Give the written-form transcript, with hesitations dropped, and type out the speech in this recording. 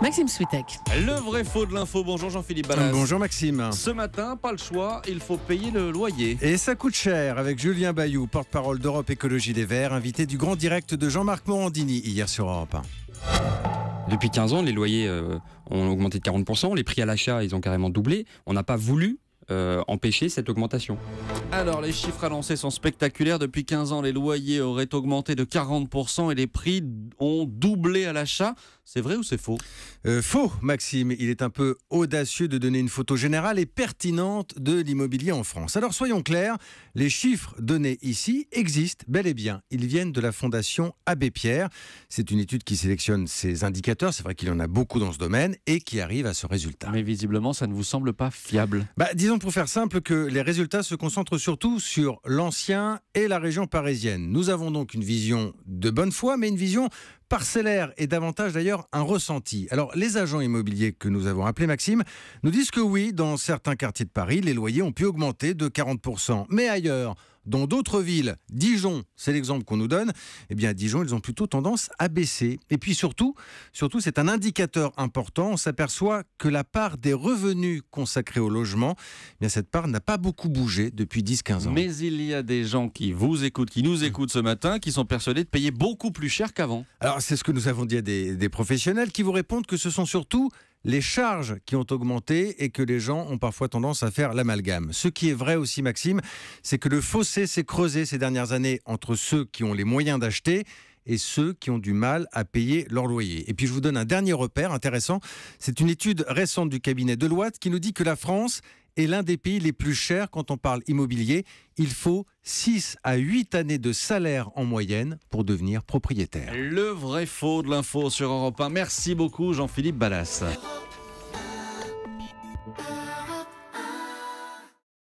Maxime Switek. Le vrai faux de l'info. Bonjour Jean-Philippe Ballas. Bonjour Maxime. Ce matin, pas le choix, il faut payer le loyer. Et ça coûte cher avec Julien Bayou, porte-parole d'Europe Écologie Les Verts, invité du grand direct de Jean-Marc Morandini hier sur Europe 1. Depuis 15 ans, les loyers ont augmenté de 40%, les prix à l'achat, ils ont carrément doublé. On n'a pas voulu empêcher cette augmentation. Alors, les chiffres annoncés sont spectaculaires. Depuis 15 ans, les loyers auraient augmenté de 40% et les prix ont doublé à l'achat. C'est vrai ou c'est faux ? Faux, Maxime. Il est un peu audacieux de donner une photo générale et pertinente de l'immobilier en France. Alors soyons clairs, les chiffres donnés ici existent bel et bien. Ils viennent de la fondation Abbé Pierre. C'est une étude qui sélectionne ces indicateurs. C'est vrai qu'il y en a beaucoup dans ce domaine et qui arrive à ce résultat. Mais visiblement, ça ne vous semble pas fiable. Disons pour faire simple que les résultats se concentrent surtout sur l'ancien et la région parisienne. Nous avons donc une vision de bonne foi, mais une vision parcellaire et davantage d'ailleurs un ressenti. Alors les agents immobiliers que nous avons appelés, Maxime, nous disent que oui, dans certains quartiers de Paris, les loyers ont pu augmenter de 40%. Mais ailleurs, dans d'autres villes, Dijon, c'est l'exemple qu'on nous donne, eh bien à Dijon, ils ont plutôt tendance à baisser. Et puis surtout, c'est un indicateur important. On s'aperçoit que la part des revenus consacrés au logement, eh bien cette part n'a pas beaucoup bougé depuis 10-15 ans. Mais il y a des gens qui vous écoutent, qui nous écoutent ce matin, qui sont persuadés de payer beaucoup plus cher qu'avant. Alors c'est ce que nous avons dit à des professionnels qui vous répondent que ce sont surtout les charges qui ont augmenté et que les gens ont parfois tendance à faire l'amalgame. Ce qui est vrai aussi, Maxime, c'est que le fossé s'est creusé ces dernières années entre ceux qui ont les moyens d'acheter et ceux qui ont du mal à payer leur loyer. Et puis je vous donne un dernier repère intéressant. C'est une étude récente du cabinet Deloitte qui nous dit que la France est l'un des pays les plus chers quand on parle immobilier. Il faut 6 à 8 années de salaire en moyenne pour devenir propriétaire. Le vrai faux de l'info sur Europe 1. Merci beaucoup Jean-Philippe Ballas.